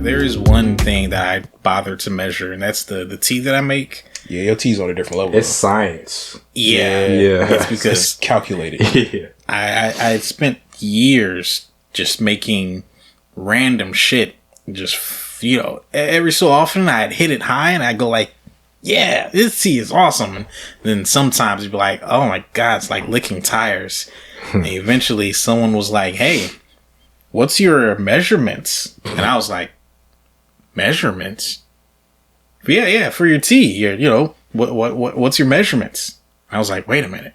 there is one thing that I bother to measure, and that's the tea that I make. Yeah, your tea's on a different level. It's science. Yeah. It's because it's calculated. Yeah. I spent years just making random shit. Just, you know, every so often I'd hit it high and I'd go like, yeah, this tea is awesome. And then sometimes you'd be like, oh my God, it's like licking tires. And eventually someone was like, hey, what's your measurements? And I was like, measurements? Yeah, for your tea. You know, what's your measurements? I was like, wait a minute.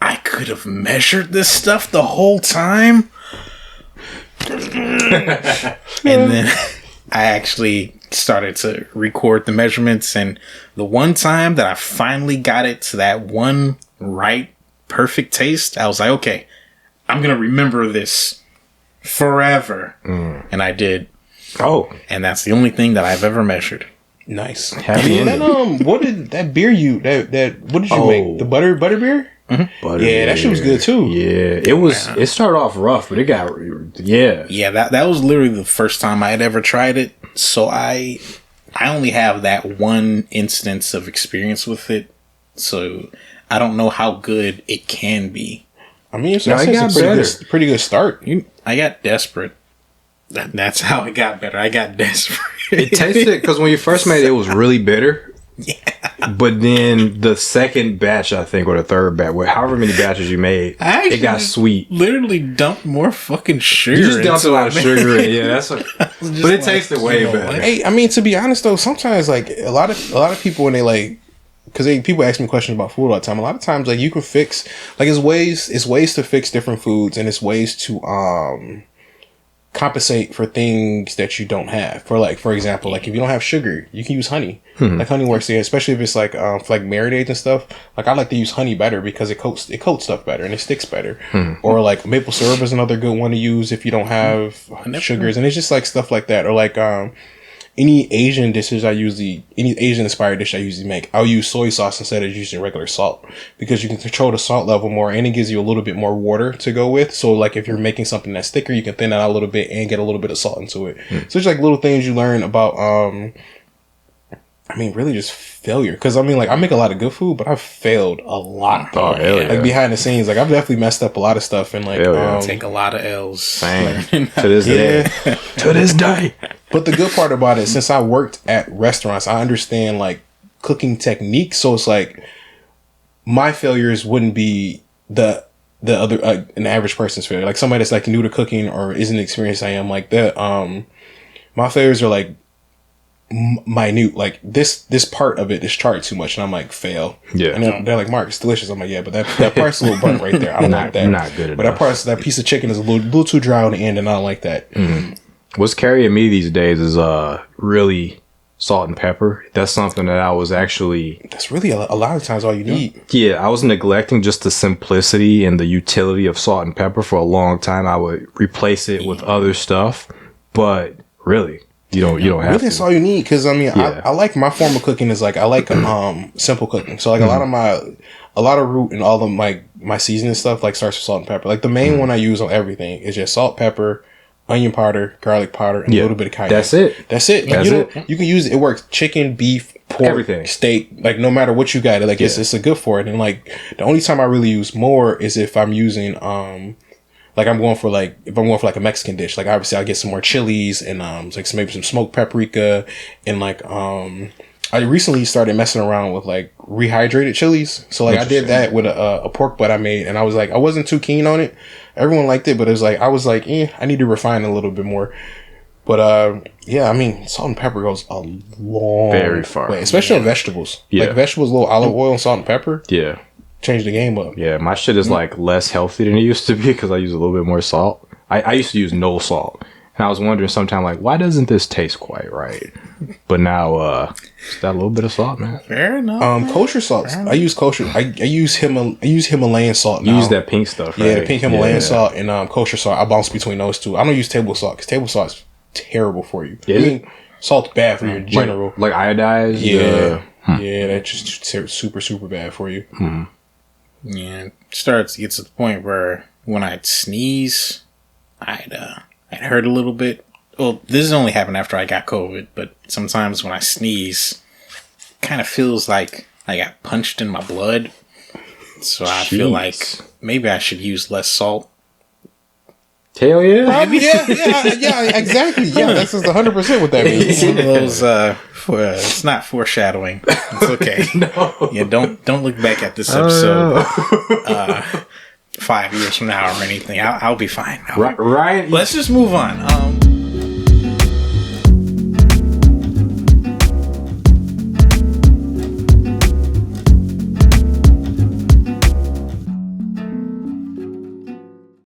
I could have measured this stuff the whole time? And then I actually started to record the measurements, and the one time that I finally got it to that one right perfect taste, I was like, okay, I'm gonna remember this forever. And I did. Oh, and that's the only thing that I've ever measured. Nice. Happy ending. What did that beer what did you make? The butter beer? Butter Yeah, that shit was good too. Yeah, it started off rough, but it got that was literally the first time I had ever tried it. So I only have that one instance of experience with it, so I don't know how good it can be. I mean, so it's a pretty good start. I got desperate. That's how it got better. I got desperate. It tasted, because when you first made it was really bitter. Yeah. But then the second batch, I think, or the third batch, however many batches you made, it got sweet. Literally dumped more fucking sugar. You just dumped a lot of sugar in. Yeah, that's. But it tasted way better. Hey, I mean, to be honest though, sometimes like a lot of people when they like, because people ask me questions about food all the time. A lot of times, like you can fix, like it's ways to fix different foods, and it's ways to compensate for things that you don't have. For example, like if you don't have sugar, you can use honey. Like honey works there, especially if it's like for like marinades and stuff. Like I like to use honey better because it coats stuff better and it sticks better. Or like maple syrup is another good one to use if you don't have sugars, and it's just like stuff like that. Or like any Asian inspired dish I usually make, I'll use soy sauce instead of using regular salt, because you can control the salt level more, and it gives you a little bit more water to go with. So like if you're making something that's thicker, you can thin that out a little bit and get a little bit of salt into it. So it's like little things you learn about, I mean, really just failure. Because I mean, like I make a lot of good food, but I've failed a lot. Oh, hell yeah. Like behind the scenes, like I've definitely messed up a lot of stuff, and like take a lot of L's. Same. To this day. To this day. But the good part about it, since I worked at restaurants, I understand like cooking techniques. So it's like my failures wouldn't be the other an average person's failure. Like somebody that's like new to cooking or isn't experienced I am, like that. My failures are like minute. Like this part of it is charred too much, and I'm like, fail. Yeah. And they're like, Mark, it's delicious. I'm like, yeah, but that part's a little burnt right there. I don't like that. Not good enough. But that piece of chicken is a little too dry on the end, and I don't like that. What's carrying me these days is really salt and pepper. That's something that I was actually... That's really a lot of times all you need. Yeah, I was neglecting just the simplicity and the utility of salt and pepper for a long time. I would replace it with other stuff, but really, you don't have really, to. that's all you need, because I mean, I like my form of cooking is like I like simple cooking. So like a lot of root and all of my seasoning stuff like starts with salt and pepper. Like the main one I use on everything is just salt, pepper, onion powder, garlic powder, and a little bit of cayenne. That's it. Like, you can use it. It works. Chicken, beef, pork, everything, steak. Like no matter what you got, like it's a good for it. And like the only time I really use more is if I'm using like if I'm going for like a Mexican dish. Like obviously I'll get some more chilies and like maybe some smoked paprika, and like I recently started messing around with like rehydrated chilies. So like I did that with a pork butt I made, and I was like, I wasn't too keen on it. Everyone liked it, but it was like, I was like, I need to refine it a little bit more. But yeah, I mean, salt and pepper goes a long very far way, especially on vegetables. Yeah. Like vegetables, a little olive oil and salt and pepper. Yeah. Change the game up. Yeah, my shit is like less healthy than it used to be because I use a little bit more salt. I used to use no salt. And I was wondering sometime, like, why doesn't this taste quite right? But now, just that little bit of salt, man. Fair enough. Kosher salt. I use kosher. I use Himalayan salt now. You use that pink stuff, right? Yeah, the pink Himalayan salt and kosher salt. I bounce between those two. I don't use table salt because table salt is terrible for you. I mean, salt's bad for you in general. Like iodized? Yeah. Yeah, that's just super, super bad for you. Yeah, it starts to get to the point where when I'd sneeze, I'd hurt a little bit well, this has only happened after I got COVID, but sometimes when I sneeze, it kind of feels like I got punched in my blood. So I feel like maybe I should use less salt. Hell yeah. Yeah, exactly. Yeah, that's just 100% what that means. One of those, it's not foreshadowing. It's okay. No. Yeah, don't look back at this episode 5 years from now or anything. I'll be fine. Right. Let's just move on.